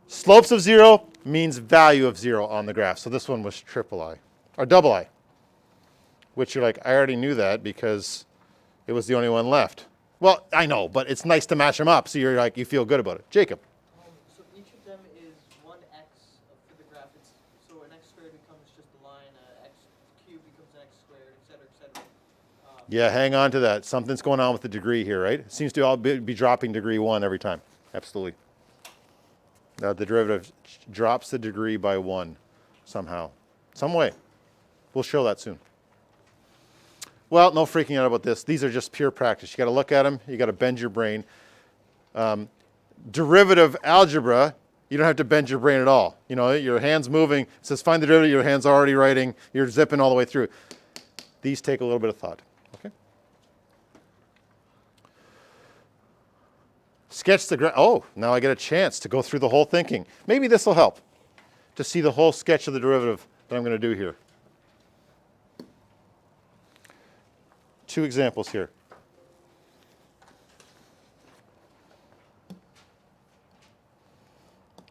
A: slopes of 0 means value of 0 on the graph. So this one was triple I, or double I, which you're like, I already knew that because it was the only one left. Well, I know, but it's nice to match them up, so you're like, you feel good about it. Jacob.
C: So each of them is 1x for the graph. So an x squared becomes just a line, x cubed becomes an x squared, et cetera, et cetera.
A: Yeah, hang on to that. Something's going on with the degree here, right? It seems to all be dropping degree 1 every time. Absolutely. Now the derivative drops the degree by 1 somehow, some way. We'll show that soon. Well, no freaking out about this. These are just pure practice. You got to look at them. You got to bend your brain. Derivative algebra, you don't have to bend your brain at all. Your hand's moving. It says find the derivative. Your hand's already writing. You're zipping all the way through. These take a little bit of thought. Okay. Sketch the graph. Oh, now I get a chance to go through the whole thinking. Maybe this will help to see the whole sketch of the derivative that I'm going to do here. 2 examples here.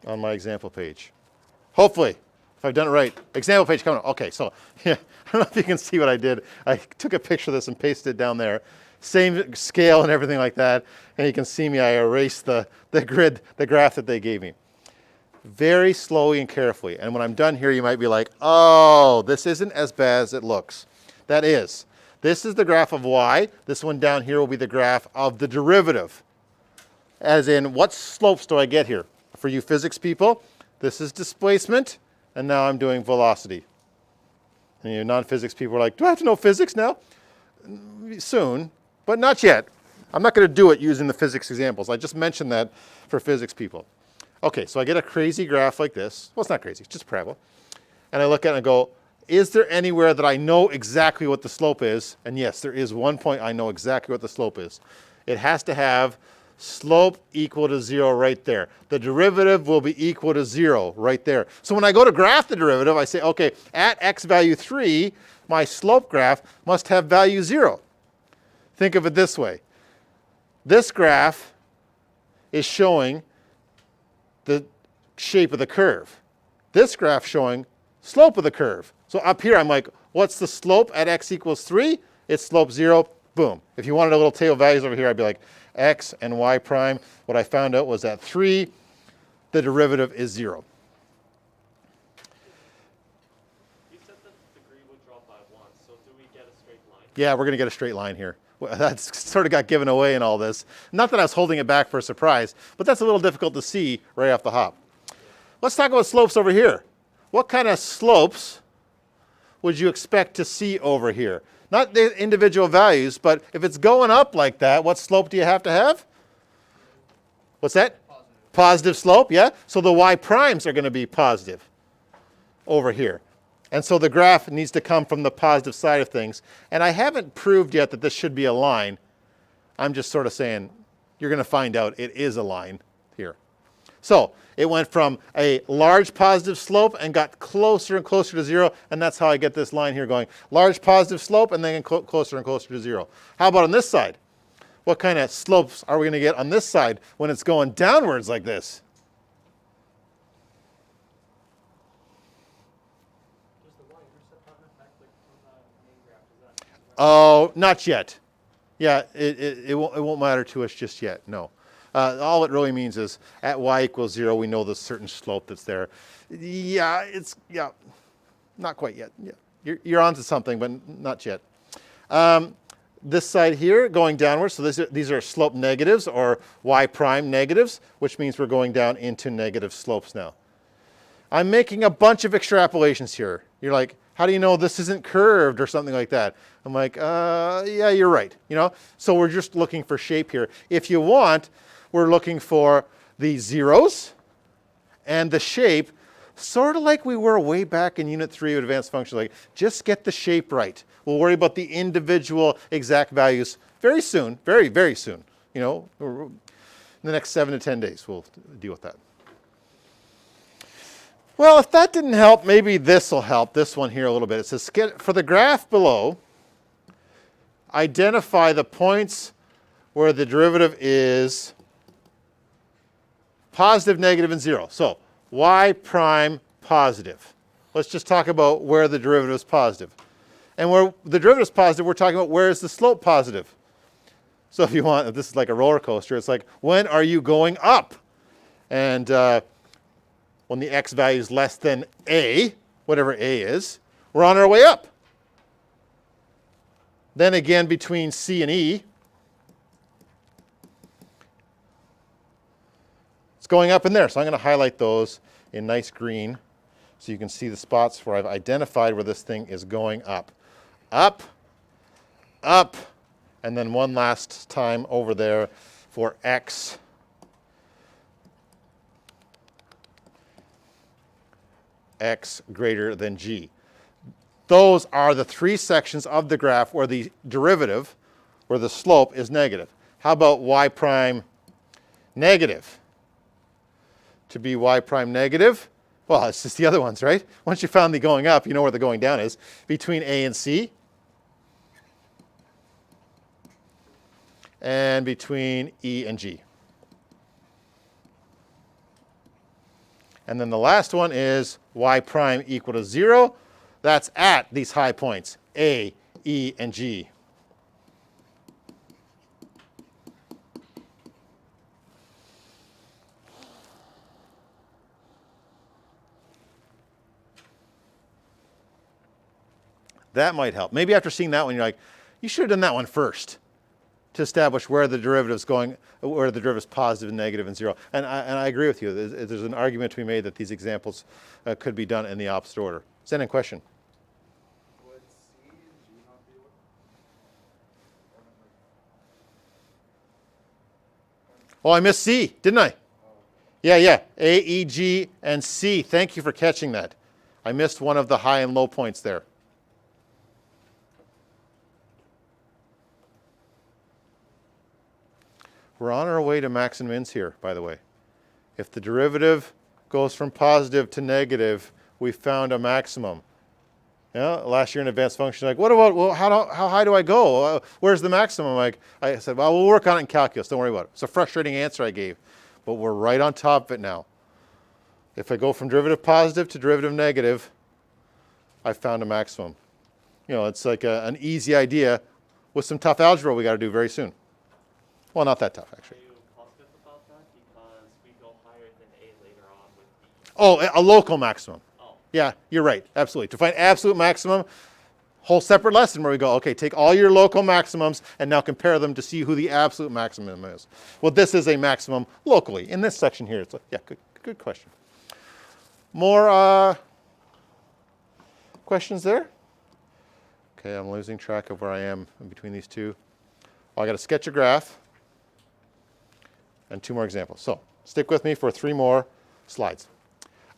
A: On my example page. Hopefully, if I've done it right. Example page coming up. Okay, so yeah, I don't know if you can see what I did. I took a picture of this and pasted it down there. Same scale and everything like that. And you can see me, I erased the grid, the graph that they gave me. Very slowly and carefully. And when I'm done here, you might be like, oh, this isn't as bad as it looks. That is. This is the graph of y. This one down here will be the graph of the derivative. As in, what slopes do I get here? For you physics people, this is displacement, and now I'm doing velocity. And you non-physics people are like, do I have to know physics now? Soon, but not yet. I'm not going to do it using the physics examples. I just mentioned that for physics people. Okay, so I get a crazy graph like this. Well, it's not crazy, it's just a parabola. And I look at it and go, is there anywhere that I know exactly what the slope is? And yes, there is one point I know exactly what the slope is. It has to have slope equal to 0 right there. The derivative will be equal to 0 right there. So when I go to graph the derivative, I say, okay, at x value 3, my slope graph must have value 0. Think of it this way. This graph is showing the shape of the curve. This graph showing slope of the curve. So up here, I'm like, what's the slope at x equals 3? It's slope 0. Boom. If you wanted a little table of values over here, I'd be like x and y prime. What I found out was at 3, the derivative is 0.
B: You said that the degree would drop by 1, so do we get a straight line?
A: Yeah, we're going to get a straight line here. Well, that's sort of got given away in all this. Not that I was holding it back for a surprise, but that's a little difficult to see right off the hop. Let's talk about slopes over here. What kind of slopes would you expect to see over here? Not the individual values, but if it's going up like that, what slope do you have to have? What's that? Positive slope, yeah? So the y primes are going to be positive over here. And so the graph needs to come from the positive side of things. And I haven't proved yet that this should be a line. I'm just sort of saying you're going to find out it is a line here. So it went from a large positive slope and got closer and closer to 0. And that's how I get this line here going. Large positive slope and then closer and closer to 0. How about on this side? What kind of slopes are we going to get on this side when it's going downwards like this?
C: Does the y-intercept have an effect like from the main graph? Is that
A: Oh, not yet. Yeah, it won't matter to us just yet, no. All it really means is at y equals 0, we know the certain slope that's there. Yeah, not quite yet. Yeah, you're onto something, but not yet. This side here going downwards, so these are slope negatives or y prime negatives, which means we're going down into negative slopes now. I'm making a bunch of extrapolations here. You're like, how do you know this isn't curved or something like that? I'm like, yeah, you're right. You know, so we're just looking for shape here. If you want, we're looking for the zeros and the shape, sort of like we were way back in Unit 3 of Advanced Functions. Like, just get the shape right. We'll worry about the individual exact values very soon, very, very soon. You know, in the next 7 to 10 days, we'll deal with that. Well, if that didn't help, maybe this will help, this one here a little bit. It says, for the graph below, identify the points where the derivative is positive, negative, and 0. So y prime positive. Let's just talk about where the derivative is positive. And where the derivative is positive, we're talking about where is the slope positive. So if you want, if this is like a roller coaster, it's like, when are you going up? And when the x value is less than a, whatever a is, we're on our way up. Then again, between c and e, it's going up in there. So I'm going to highlight those in nice green so you can see the spots where I've identified where this thing is going up. Up, up, and then one last time over there for x. X greater than g. Those are the 3 sections of the graph where the derivative, where the slope is negative. How about y prime negative? To be y prime negative, well, it's just the other ones, right? Once you found the going up, you know where the going down is. Between a and c, and between e and g. And then the last one is y prime equal to 0. That's at these high points, A, E, and G. That might help. Maybe after seeing that one, you're like, you should have done that one first to establish where the derivative is going, where the derivative is positive and negative and 0. And I agree with you. There's an argument to be made that these examples could be done in the opposite order. Is that a question?
D: Would C and G not be
A: Oh, I missed C, didn't I? Yeah. A, E, G, and C. Thank you for catching that. I missed one of the high and low points there. We're on our way to max and mins here, by the way. If the derivative goes from positive to negative, we found a maximum. Yeah, last year in advanced function, like, what about, well, how high do I go? Where's the maximum? Like, I said, well, we'll work on it in calculus. Don't worry about it. It's a frustrating answer I gave, but we're right on top of it now. If I go from derivative positive to derivative negative, I found a maximum. You know, it's like an easy idea. with some tough algebra we got to do very soon. Well, not that tough,
B: Are
A: actually.
B: you positive about that? Because we go higher than A later on with B.
A: Oh, a local maximum.
B: Oh,
A: Yeah, you're right. Absolutely. To find absolute maximum, whole separate lesson where we go, okay, take all your local maximums and now compare them to see who the absolute maximum is. Well, this is a maximum locally in this section here. It's yeah, good question. More questions there? Okay, I'm losing track of where I am in between these two. Well, I got to sketch a graph and 2 more examples. So stick with me for 3 more slides.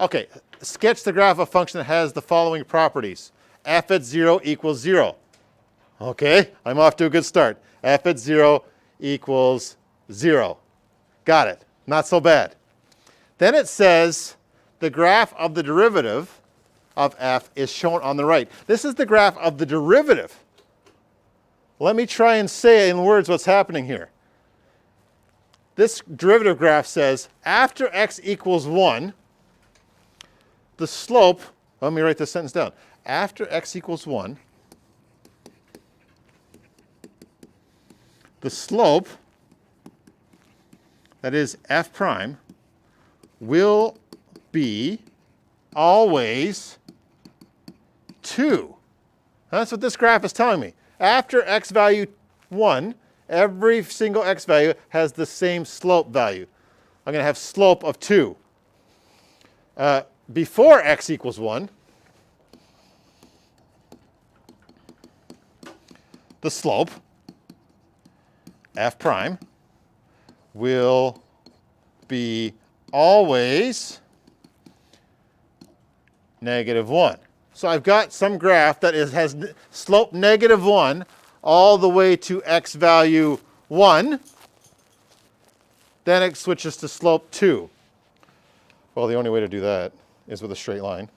A: Okay, sketch the graph of a function that has the following properties. F at 0 equals 0. Okay, I'm off to a good start. F at 0 equals 0. Got it. Not so bad. Then it says the graph of the derivative of f is shown on the right. This is the graph of the derivative. Let me try and say in words what's happening here. This derivative graph says after x equals 1, the slope, let me write this sentence down. After x equals 1, the slope, that is f prime, will be always 2. That's what this graph is telling me. After x value 1, every single x value has the same slope value. I'm going to have slope of 2. Before x equals 1, the slope, f prime, will be always -1. So I've got some graph that has slope -1 all the way to x value 1. Then it switches to slope 2. Well, the only way to do that is with a straight line.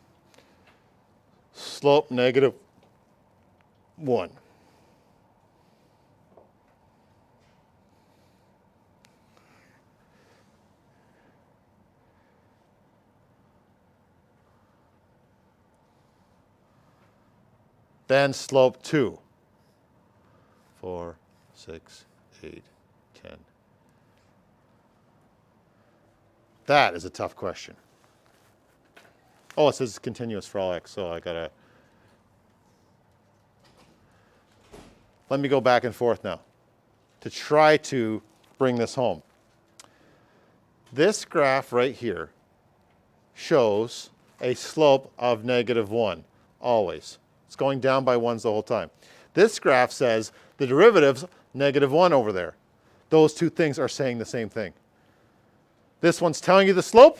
A: Slope -1. Then slope 2. 4, 6, 8, 10. That is a tough question. Oh, it says it's continuous for all x, so I gotta. Let me go back and forth now to try to bring this home. This graph right here shows a slope of -1, always. It's going down by 1s the whole time. This graph says the derivative's -1 over there. Those two things are saying the same thing. This one's telling you the slope.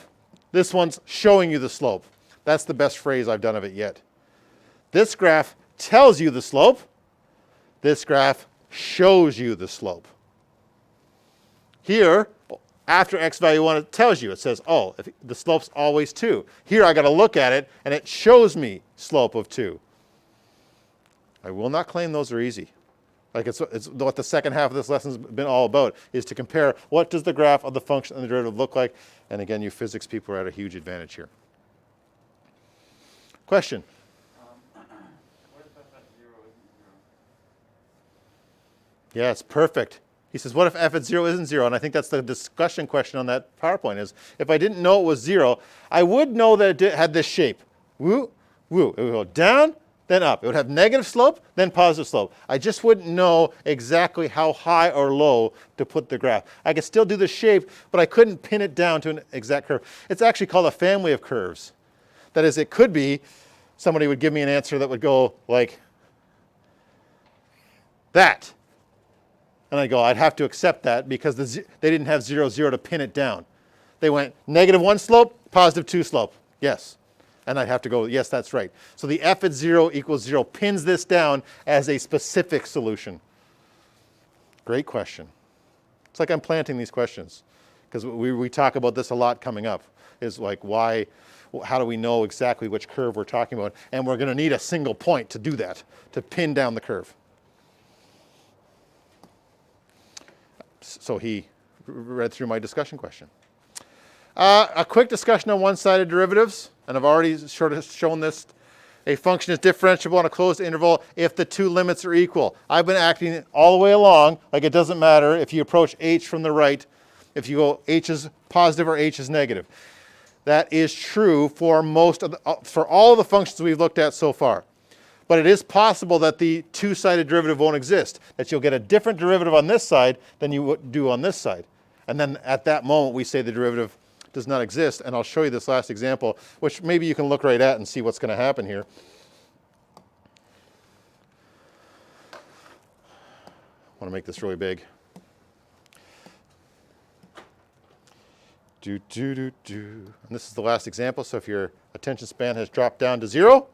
A: This one's showing you the slope. That's the best phrase I've done of it yet. This graph tells you the slope. This graph shows you the slope. Here, after x value 1, it tells you. It says, oh, if the slope's always 2. Here, I got to look at it, and it shows me slope of 2. I will not claim those are easy. Like it's what the second half of this lesson has been all about, is to compare what does the graph of the function and the derivative look like. And again, you physics people are at a huge advantage here. Question?
D: What if f at 0 isn't 0?
A: Yeah, it's perfect. He says, what if f at 0 isn't 0? And I think that's the discussion question on that PowerPoint is, if I didn't know it was 0, I would know that it had this shape. Woo, woo. It would go down, then up. It would have negative slope, then positive slope. I just wouldn't know exactly how high or low to put the graph. I could still do the shape, but I couldn't pin it down to an exact curve. It's actually called a family of curves. That is, it could be, somebody would give me an answer that would go like that. And I'd go, I'd have to accept that because they didn't have 0, 0 to pin it down. They went -1 slope, +2 slope. Yes. And I'd have to go, yes, that's right. So the f at 0 equals 0 pins this down as a specific solution. Great question. It's like I'm planting these questions because we talk about this a lot coming up. Is like why, how do we know exactly which curve we're talking about? And we're going to need a single point to do that, to pin down the curve. So he read through my discussion question. A quick discussion on one-sided derivatives, and I've already sort of shown this A function is differentiable on a closed interval if the two limits are equal. I've been acting all the way along like it doesn't matter if you approach h from the right, if you go h is positive or h is negative. That is true for for all of the functions we've looked at so far. But it is possible that the two-sided derivative won't exist, that you'll get a different derivative on this side than you would do on this side. And then at that moment, we say the derivative does not exist. And I'll show you this last example, which maybe you can look right at and see what's going to happen here. I want to make this really big. And this is the last example. So if your attention span has dropped down to 0,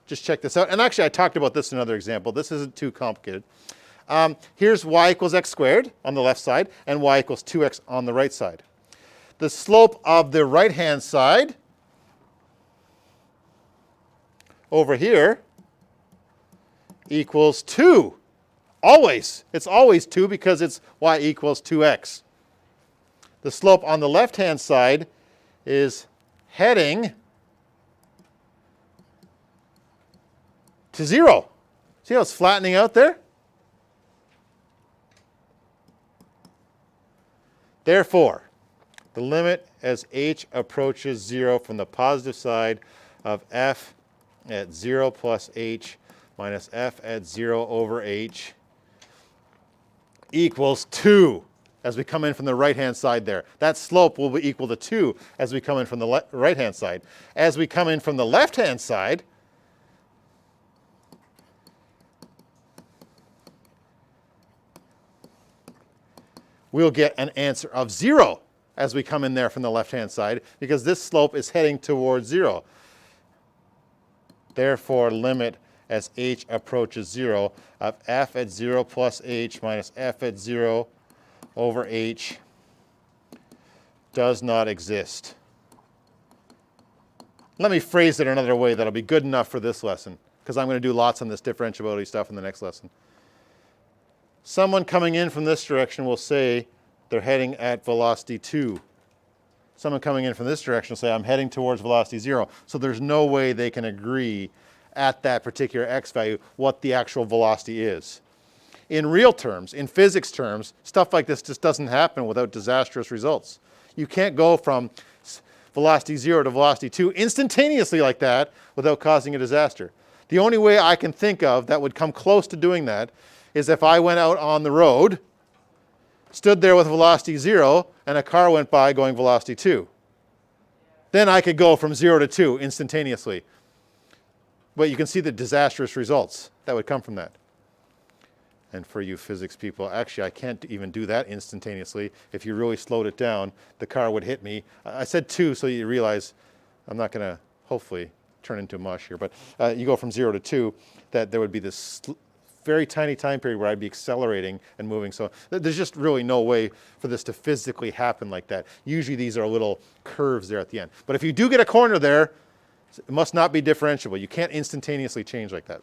A: just check this out. And actually, I talked about this in another example. This isn't too complicated. Here's y equals x squared on the left side and y equals 2x on the right side. The slope of the right-hand side over here equals 2. Always. It's always 2 because it's y equals 2x. The slope on the left-hand side is heading to 0. See how it's flattening out there? Therefore, the limit as h approaches 0 from the positive side of f at 0 plus h minus f at 0 over h equals 2 as we come in from the right-hand side there. That slope will be equal to 2 as we come in from the right-hand side. As we come in from the left-hand side, we'll get an answer of 0 as we come in there from the left-hand side because this slope is heading towards 0. Therefore, limit as h approaches 0 of f at 0 plus h minus f at 0 over h does not exist. Let me phrase it another way that'll be good enough for this lesson because I'm going to do lots on this differentiability stuff in the next lesson. Someone coming in from this direction will say they're heading at velocity 2. Someone coming in from this direction will say I'm heading towards velocity 0. So there's no way they can agree at that particular x value what the actual velocity is. In real terms, in physics terms, stuff like this just doesn't happen without disastrous results. You can't go from velocity 0 to velocity 2 instantaneously like that without causing a disaster. The only way I can think of that would come close to doing that is if I went out on the road, stood there with velocity 0, and a car went by going velocity 2. Then I could go from 0 to 2 instantaneously. But you can see the disastrous results that would come from that. And for you physics people, actually I can't even do that instantaneously. If you really slowed it down, the car would hit me. I said 2 so you realize I'm not going to hopefully turn into mush here, but you go from 0 to 2, that there would be this very tiny time period where I'd be accelerating and moving. So there's just really no way for this to physically happen like that. Usually these are little curves there at the end. But if you do get a corner there, it must not be differentiable. You can't instantaneously change like that.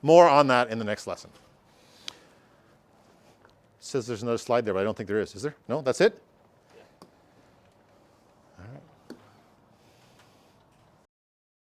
A: More on that in the next lesson. It says there's another slide there, but I don't think there is. Is there? No, that's it?